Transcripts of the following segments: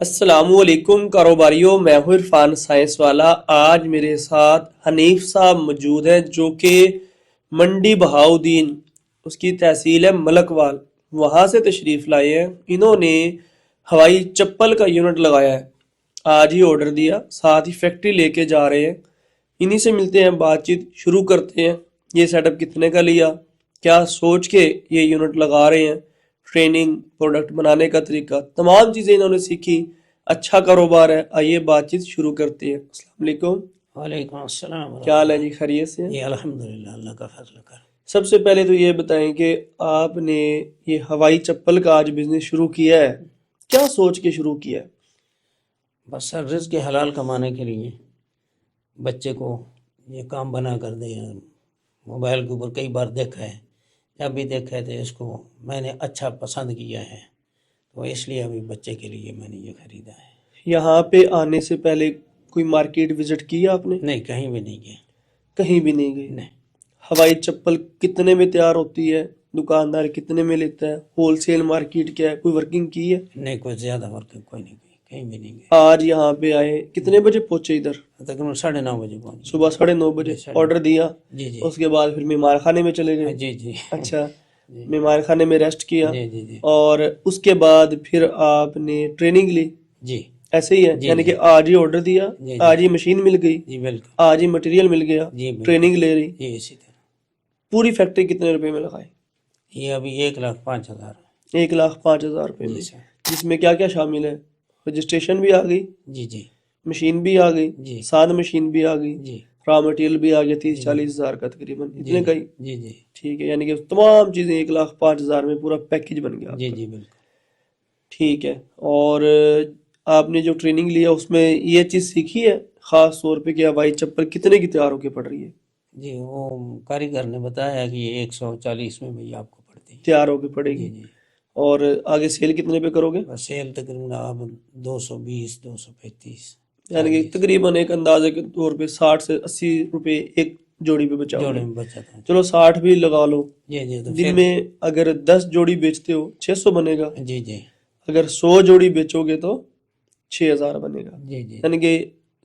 السلام علیکم کاروباریوں، میں ہوں عرفان سائنس والا۔ آج میرے ساتھ حنیف صاحب موجود ہیں جو کہ منڈی بہاؤدین، اس کی تحصیل ہے ملک وال، وہاں سے تشریف لائے ہیں۔ انہوں نے ہوائی چپل کا یونٹ لگایا ہے، آج ہی آرڈر دیا، ساتھ ہی فیکٹری لے کے جا رہے ہیں۔ انہی سے ملتے ہیں، بات چیت شروع کرتے ہیں۔ یہ سیٹ اپ کتنے کا لیا، کیا سوچ کے یہ یونٹ لگا رہے ہیں، ٹریننگ، پروڈکٹ بنانے کا طریقہ، تمام چیزیں انہوں نے سیکھی۔ اچھا کاروبار ہے، آئیے بات چیت شروع کرتے ہیں۔ السلام علیکم، وعلیکم السلام ورحمۃ کیا حال ہے اللہ۔ جی، خیریت سے ہیں؟ جی الحمدللہ، اللہ کا فضل کر۔ سب سے پہلے تو یہ بتائیں کہ آپ نے یہ ہوائی چپل کا آج بزنس شروع کیا ہے، کیا سوچ کے شروع کیا ہے؟ بس سر رزق کے حلال کمانے کے لیے بچے کو یہ کام بنا کر دیا۔ موبائل کے اوپر کئی بار دیکھا ہے، جب بھی دیکھا ہے تو اس کو میں نے اچھا پسند کیا ہے، تو اس لیے ابھی بچے کے لیے میں نے یہ خریدا ہے۔ یہاں پہ آنے سے پہلے کوئی مارکیٹ وزٹ کیا آپ نے؟ نہیں، کہیں بھی نہیں گیا۔ کہیں بھی نہیں گئے؟ نہیں ہوائی چپل کتنے میں تیار ہوتی ہے، دکاندار کتنے میں لیتا ہے، ہول سیل مارکیٹ کیا ہے، کوئی ورکنگ کی ہے؟ نہیں، کوئی زیادہ ورک کوئی نہیں گئی، کہیں بھی نہیں گئے۔ آج یہاں پہ آئے کتنے بجے پہنچے ادھر؟ تقریباً 9:30 بجے پہنچے۔ صبح 9:30 بجے جی، 9:30۔ آرڈر دیا، جی جی اس کے بعد پھر مہمان خانے میں چلے گئے؟ جی جی اچھا، جی مہمان خانے میں ریسٹ کیا، جی جی جی اور اس کے بعد پھر آپ نے ٹریننگ لی، جی ایسے ہی ہے؟ جی یعنی جی کہ آج ہی آرڈر دیا، جی آج ہی مشین مل گئی، جی بالکل، آج ہی مٹیریل مل گیا، جی بالکل، ٹریننگ لے رہی۔ جی اسی طرح۔ پوری فیکٹری کتنے روپے میں لگائی؟ یہ ابھی 1,05,000۔ 1,05,000 روپے جی میں، سر۔ جس میں کیا کیا شامل ہے؟ رجسٹریشن بھی آ گئی، جی جی مشین بھی آ گئی، جی ساتھ مشین بھی آ گئی، جی را مٹیریل بھی آ گیا، 30-40 جی ہزار کا تقریباً، جی اتنے کا ہی؟ جی جی ٹھیک ہے، یعنی کہ تمام چیزیں 1,05,000 میں پورا پیکج بن گیا آپ جی کا۔ جی بالکل۔ ٹھیک ہے، اور آپ نے جو ٹریننگ لیا اس میں یہ چیز سیکھی ہے خاص طور پہ کہ ہوائی چپل کتنے کی تیار ہو کے پڑ رہی ہے؟ جی وہ کاریگر نے بتایا کہ یہ 140 میں بھی آپ کو پڑتی ہے۔ تیار ہو کے پڑے جی گی، جی، اور آگے سیل کتنے پہ کرو گے؟ بس سیل تقریباً آپ 220 235 یعنی کہ تقریباً ایک اندازے کے طور پہ 60 سے 80 روپے ایک جوڑی پہ بچاؤ جوڑے گے۔ میں بچت ہے۔ چلو 60 بھی لگا لو، جی جی، تو دن پھر میں اگر 10 جوڑی بیچتے ہو 600 بنے گا، جی جی اگر 100 جوڑی بیچو گے تو 6,000 بنے گا۔ جی جی، یعنی کہ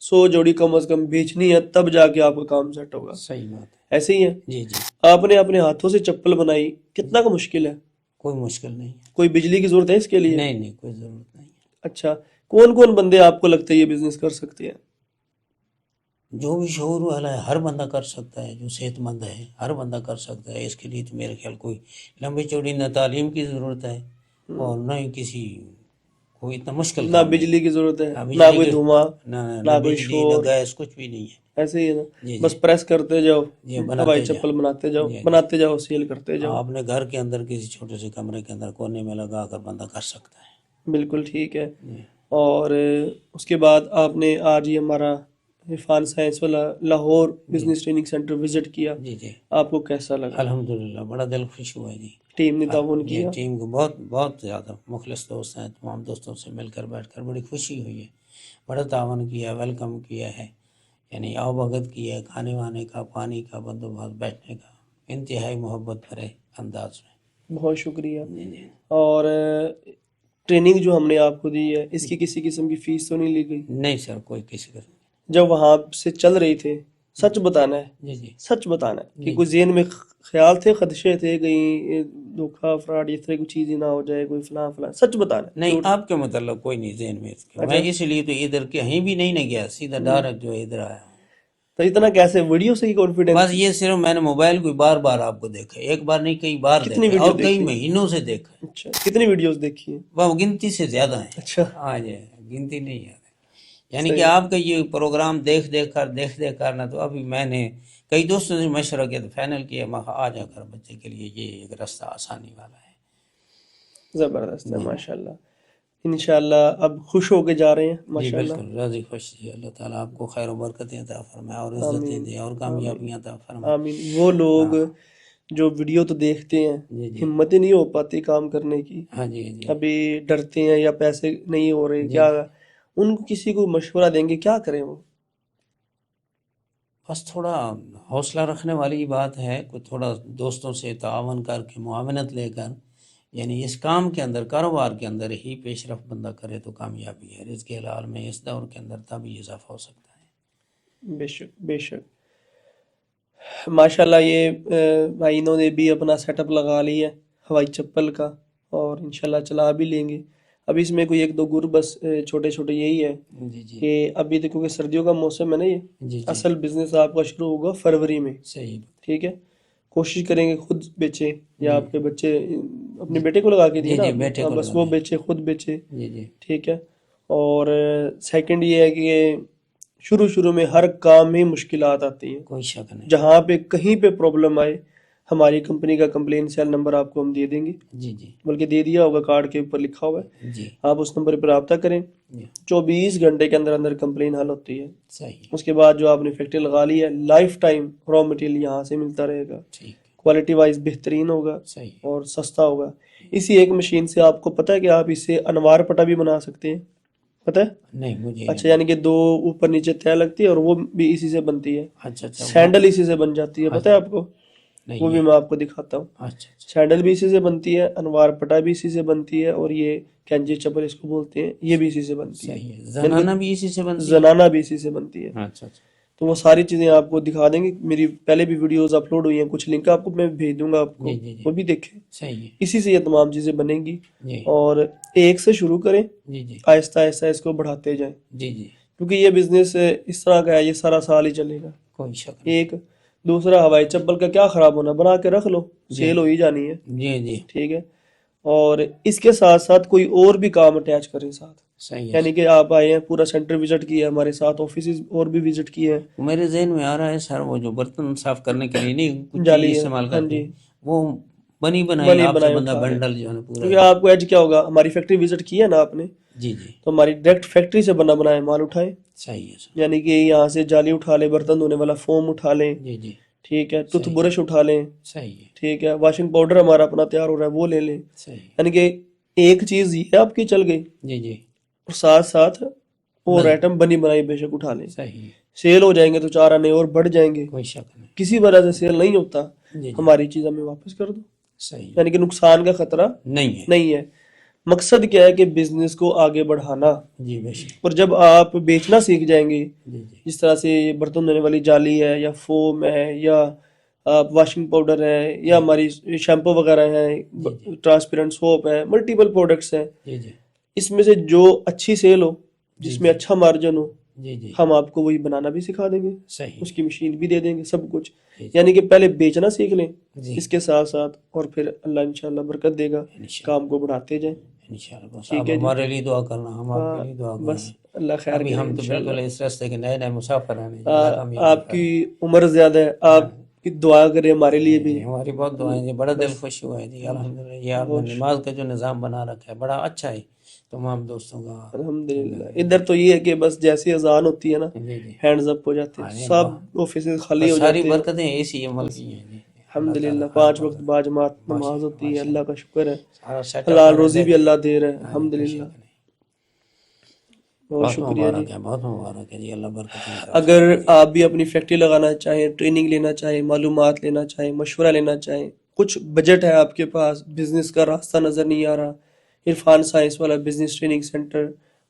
100 جوڑی کم از کم بیچنی ہے، تب جا کے آپ کا کام سیٹ ہوگا۔ صحیح بات ہے۔ ایسے ہی ہے؟ جی جی، آپ نے اپنے ہاتھوں سے چپل بنائی، کتنا کا مشکل ہے؟ کوئی مشکل نہیں ہے۔ کوئی بجلی کی ضرورت ہے اس کے لیے؟ نہیں نہیں، کوئی ضرورت نہیں ہے۔ اچھا، کون کون بندے آپ کو لگتا ہے یہ بزنس کر سکتے ہیں؟ جو بھی شعور والا ہے ہر بندہ کر سکتا ہے، جو صحت مند ہے ہر بندہ کر سکتا ہے۔ اس کے لیے تو میرے خیال کوئی لمبی چوڑی نہ تعلیم کی ضرورت ہے، اور نہ ہی کسی کوئی اتنا مشکل نہ کام نہیں۔ بجلی کی ضرورت ہے، نہ نہ بجلی کوئی کی، دھواں، نہ نہ کوئی بجلی، نہ شور، گیس، کچھ بھی نہیں ہے۔ ایسے ہی ہے نا؟ جی جی بس پریس کرتے جاؤ، جی، ہوائی بناتے چپل جاؤ۔ بناتے جاؤ، جی جی، بناتے جاؤ، سیل کرتے جاؤ۔ آپ نے گھر کے اندر کسی چھوٹے سے کمرے کے اندر کونے میں لگا کر بندہ کر سکتا ہے۔ بالکل ٹھیک ہے۔ جی اور اس کے بعد آپ نے آج یہ ہمارا عرفان سائنس والا لاہور جی بزنس ٹریننگ سینٹر وزٹ کیا، جی جی، آپ کو کیسا لگا؟ الحمدللہ بڑا دل خوش ہوا ہے جی۔ ٹیم نے تعاون یہ کیا؟ ٹیم کو بہت بہت زیادہ مخلص دوست ہیں، تمام دوستوں سے مل کر بیٹھ کر بڑی خوشی ہوئی ہے، بڑا تعاون کیا، ویلکم کیا ہے، یعنی آؤ بھگت کی ہے، کھانے وانے کا، پانی کا بندوبست، بیٹھنے کا، انتہائی محبت بھرے انداز میں۔ بہت شکریہ۔ جی جی، اور ٹریننگ جو ہم نے آپ کو دی ہے، اس کی کسی قسم کی فیس تو نہیں لی گئی؟ نہیں سر، کوئی کسی کا۔ جب وہاں سے چل رہی تھے، سچ بتانا ہے، جی جی سچ بتانا ہے کہ جی، کوئی ذہن میں خیال تھے، خدشے تھے، کہیں دھوکہ فراڈ اس طرح کی چیز ہی نہ ہو جائے، کوئی فلاں فلاں، سچ بتانا ہے، نہیں جھوٹ؟ آپ کے متعلق کوئی نہیں ذہن میں اس کے، اچھا، میں اس لیے تو ادھر کہیں بھی نہیں نہ گیا، سیدھا ڈائریکٹ جو ہے ادھر آیا ہوں۔ تو اتنا کیسے؟ ویڈیو سے ہی کانفیڈنس؟ بس یہ صرف میں نے موبائل کو بار بار آپ کو دیکھا ہے، ایک بار نہیں کئی بار کتنی دیکھا ہے، ویڈیو اور کئی دیکھی؟ مہینوں سے دیکھا ہے۔ اچھا، کتنی ویڈیوز دیکھی ہیں؟ وہ گنتی سے زیادہ ہیں۔ اچھا، ہاں جی، گنتی نہیں ہے، یعنی کہ صحیح۔ آپ کا یہ پروگرام دیکھ دیکھ کر نا، تو ابھی میں نے کئی دوستوں سے مشورہ کیا تو فائنل کیا، میں آ جا کر بچے کے لیے یہ ایک راستہ آسانی والا ہے۔ زبردست ہے، جی ماشاء اللہ۔ انشاءاللہ اب خوش ہو کے جا رہے ہیں، جی ماشاء اللہ۔ بالکل، راضی خوش جی، اللہ تعالیٰ آپ کو خیر و برکتیں عطا فرمائے، اور عزتیں آمین، دے، اور آمین، کامیابیاں عطا فرمائے۔ آمین۔ وہ لوگ ہاں جو ویڈیو تو دیکھتے ہیں، جی جی ہمت ہی نہیں ہو پاتی کام کرنے کی، ہاں جی جی ابھی ڈرتے ہیں یا پیسے نہیں ہو رہے، جی کیا جی، ان کو کسی کو مشورہ دیں گے، کیا کریں وہ؟ بس تھوڑا حوصلہ رکھنے والی بات ہے، کوئی تھوڑا دوستوں سے تعاون کر کے، معاونت لے کر یعنی اس کام کے اندر، کاروبار کے اندر ہی پیش رفت بندہ کرے تو کامیابی ہے. رزق حلال میں اس دور کے اندر تبھی اضافہ ہو سکتا ہے. بے شک بے شک. ماشاءاللہ یہ بھائی انہوں نے بھی اپنا سیٹ اپ لگا لی ہے ہوائی چپل کا، اور انشاءاللہ چلا بھی لیں گے. ابھی اس میں کوئی ایک دو گر بس چھوٹے چھوٹے یہی ہے جی جی کہ ابھی تو کیونکہ سردیوں کا موسم ہے نا، یہ جی جی اصل بزنس آپ کا شروع ہوگا فروری میں. صحیح. ٹھیک ہے، کوشش کریں گے خود بیچیں، یا جی آپ کے بچے اپنے بیٹے کو لگا کے دیے جی نا جی آپ نے، بیٹے ہاں کو بس لگا وہ دیں. بیچے، خود بیچے. جی جی ٹھیک ہے. اور سیکنڈ یہ ہے کہ شروع میں ہر کام میں مشکلات آتی ہیں. کوئی شک نہیں. جہاں پہ کہیں پہ پرابلم آئے، ہماری کمپنی کا کمپلین سیل نمبر آپ کو ہم دے دیں گے، جی جی بلکہ دے دیا ہوگا، کارڈ کے اوپر لکھا ہوا ہے. جی آپ اس نمبر پہ رابطہ کریں، جی 24 گھنٹے کے اندر اندر کمپلین حل ہوتی ہے. صحیح. اس کے بعد جو آپ نے فیکٹری لگا لی ہے، لائف ٹائم را مٹیریل یہاں سے ملتا رہے گا، ٹھیک. کوالٹی وائز بہترین ہوگا صحیح. اور سستا ہوگا. اسی ایک مشین سے آپ کو پتہ ہے کہ آپ اس سے انوار پٹا بھی بنا سکتے ہیں، پتہ ہے؟ نہیں مجھے اچھا، یعنی کہ 2 اوپر نیچے طے لگتی ہے اور وہ بھی اسی سے بنتی ہے. اچھا اچھا سینڈل اسی سے بن جاتی ہے، پتہ ہے آپ کو؟ نہیں وہ بھی یہ میں آپ کو دکھاتا ہوں. اچھا اچھا. سینڈل بھی اسی سے بنتی ہے، انوار پٹا بھی اسی سے بنتی ہے، اور یہ کینجی چپل اس کو بولتے ہیں، یہ بھی اسی سے بنتی ہے. صحیح ہے. یعنی کہ زنانہ بھی اسی سے بنتی ہے. زنانہ بھی اسی سے بنتی ہے. اچھا اچھا. تو وہ ساری چیزیں آپ کو دکھا دیں گے. میری پہلے بھی ویڈیوز اپلوڈ ہوئی ہیں، کچھ لنک آپ کو میں بھیج دوں گا آپ کو، جی جی جی وہ بھی دیکھیں. صحیح ہے. اسی سے یہ تمام چیزیں بنیں گی. جی اور ایک سے شروع کریں، جی جی آہستہ آہستہ اس کو بڑھاتے جائیں، جی جی کیونکہ یہ بزنس اس طرح کا ہے، یہ سارا سال ہی چلے گا. کوئی شک نہیں. ایک دوسرا، ہوائی چپل کا کیا خراب ہونا، بنا کے رکھ لو، جی سیل ہو ہی جانی ہے. جی جی ٹھیک ہے. اور اس کے ساتھ ساتھ کوئی اور بھی کام اٹیچ کریں ساتھ. صحیح ہے. یعنی کہ آپ آئے ہیں، پورا سینٹر وزٹ کیا ہے ہمارے ساتھ، آفیسز اور بھی وزٹ کیے ہیں. میرے ذہن میں آ رہا ہے سر، وہ جو برتن صاف کرنے کے لیے نہیں کچھ چیز جالی ہے، استعمال ہاں کرتے جی، ہیں، وہ بنی بنائی بنی آپ سے بنائے بندہ اٹھا لیں. بنڈل جو ہے نا پورا. کیونکہ آپ کو ایج کیا ہوگا، ہماری فیکٹری وزٹ کی ہے نا آپ نے، جی جی تو ہماری ڈائریکٹ فیکٹری سے بنا بنایا مال اٹھائیں. صحیح ہے سر. یعنی کہ یہاں سے جالی اٹھا لیں، برتن دھونے والا فوم اٹھا لیں. جی جی ٹھیک ہے. ٹوتھ صحیح برش اٹھا لیں. صحیح ہے. ٹھیک ہے. واشنگ پاؤڈر ہمارا اپنا تیار ہو رہا ہے، وہ لے لیں. صحیح. یعنی کہ ایک چیز یہ آپ کی چل گئی، جی جی اور ساتھ ساتھ اور مزید. آئٹم بنی بنائی بے شک اٹھا لیں. صحیح ہے. سیل ہو جائیں گے تو 4 آنے اور بڑھ جائیں گے. کوئی شک نہیں. کسی وجہ سے سیل نہیں ہوتا، جی جی ہماری چیز ہمیں واپس کر دو. صحیح ہے. یعنی کہ نقصان کا خطرہ نہیں ہے. نہیں ہے. مقصد کیا ہے کہ بزنس کو آگے بڑھانا. جی بے شک. اور جب آپ بیچنا سیکھ جائیں گے، جی جی جس طرح سے یہ برتن دھونے والی جالی ہے، یا فوم ہے، یا واشنگ پاؤڈر ہے، یا جی ہماری شیمپو وغیرہ ہیں، جی جی ٹرانسپیرنٹ سوپ ہے، ملٹیپل پروڈکٹس ہیں. جی جی اس میں سے جو اچھی سیل ہو، جی جس میں جی اچھا مارجن ہو، جی جی ہم آپ کو وہی بنانا بھی سکھا دیں گے، صحیح اس ہے. کی مشین بھی دے دیں گے، سب کچھ. جی جی یعنی کہ پہلے بیچنا سیکھ لیں، جی اس کے ساتھ ساتھ، اور پھر اللہ انشاءاللہ برکت دے گا، انشاءاللہ کام کو بڑھاتے جائیں. انشاءاللہ. بس آپ ٹھیک ہے جی. ہمارے لیے دعا کرنا، ہم آپ کے ہاں، لیے دعا کر رہے بس ہیں. اللہ خیر ابھی کرے ہم تو انشاءاللہ. بالکل اس راستے کے نئے نئے مسافر ہیں جی. اللہ کامیابی آپ کی فرمائے. عمر زیادہ ہے، آپ ہاں کی دعا کرے ہمارے لیے بھی. جی ہماری بہت دعائیں جی. بڑا دل بس خوش ہوا ہے جی. الحمدللہ یہ آپ نے بہت نماز کا جو نظام بنا رکھا ہے بڑا اچھا ہے. تمام دوستوں کا الحمدللہ. ادھر تو یہ ہے کہ بس جیسی اذان ہوتی ہے نا، جی جی ہینڈز اپ ہو جاتے ہیں، ہاں سب آفیسز خالی بس ہو ساری جاتے ہیں. برکتیں اسی عمل بس کی ہیں جی. اللہ تعالیٰ الحمدللہ خیر 5 وقت برکت. باجماعت ماشاء نماز اللہ ہوتی ہے، ماشاء اللہ اللہ. کا شکر ہے. سارا سیٹ اپ حلال میں نے روزی بھی دیکھا. اللہ دے رہا ہے، ہاں جی کوئی الحمدللہ. شک نہیں. بہت بہت شکریہ جی. مبارک ہے، بہت مبارک ہے جی. اللہ برکتیں عطا اگر فرمائے جی. آپ بھی اپنی فیکٹری لگانا چاہیں، ٹریننگ لینا چاہیں، معلومات لینا چاہیں، مشورہ لینا چاہیں، کچھ بجٹ ہے آپ کے پاس، بزنس کا راستہ نظر نہیں آ رہا، عرفان سائنس والا بزنس ٹریننگ سینٹر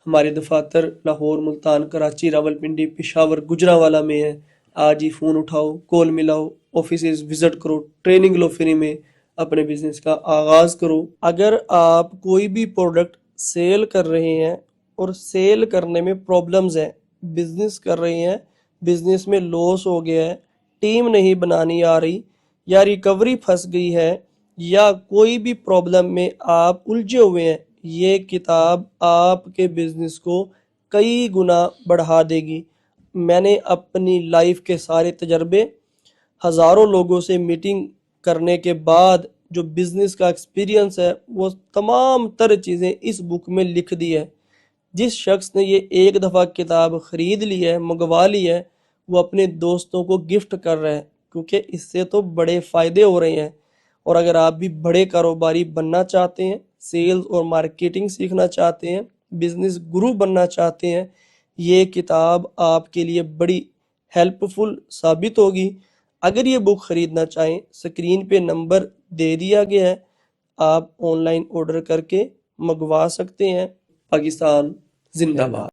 ہمارے دفاتر لاہور، ملتان، کراچی، راولپنڈی، پشاور، گجرانوالہ میں ہے. آج ہی فون اٹھاؤ، کال ملاؤ، آفیسز وزٹ کرو، ٹریننگ لو فری میں، اپنے بزنس کا آغاز کرو. اگر آپ کوئی بھی پروڈکٹ سیل کر رہے ہیں اور سیل کرنے میں پرابلمز ہیں، بزنس کر رہے ہیں، بزنس میں لاس ہو گیا ہے، ٹیم نہیں بنانی آ رہی، یا ریکوری پھنس گئی ہے، یا کوئی بھی پرابلم میں آپ الجھے ہوئے ہیں، یہ کتاب آپ کے بزنس کو کئی گنا بڑھا دے گی. میں نے اپنی لائف کے سارے تجربے، ہزاروں لوگوں سے میٹنگ کرنے کے بعد جو بزنس کا ایکسپیرینس ہے، وہ تمام تر چیزیں اس بک میں لکھ دی ہے. جس شخص نے یہ ایک دفعہ کتاب خرید لی ہے، منگوا لی ہے، وہ اپنے دوستوں کو گفٹ کر رہے ہیں، کیونکہ اس سے تو بڑے فائدے ہو رہے ہیں. اور اگر آپ بھی بڑے کاروباری بننا چاہتے ہیں، سیلز اور مارکیٹنگ سیکھنا چاہتے ہیں، بزنس گرو بننا چاہتے ہیں، یہ کتاب آپ کے لیے بڑی ہیلپ فل ثابت ہوگی. اگر یہ بک خریدنا چاہیں، سکرین پہ نمبر دے دیا گیا ہے، آپ آن لائن آرڈر کر کے منگوا سکتے ہیں۔ پاکستان زندہ باد۔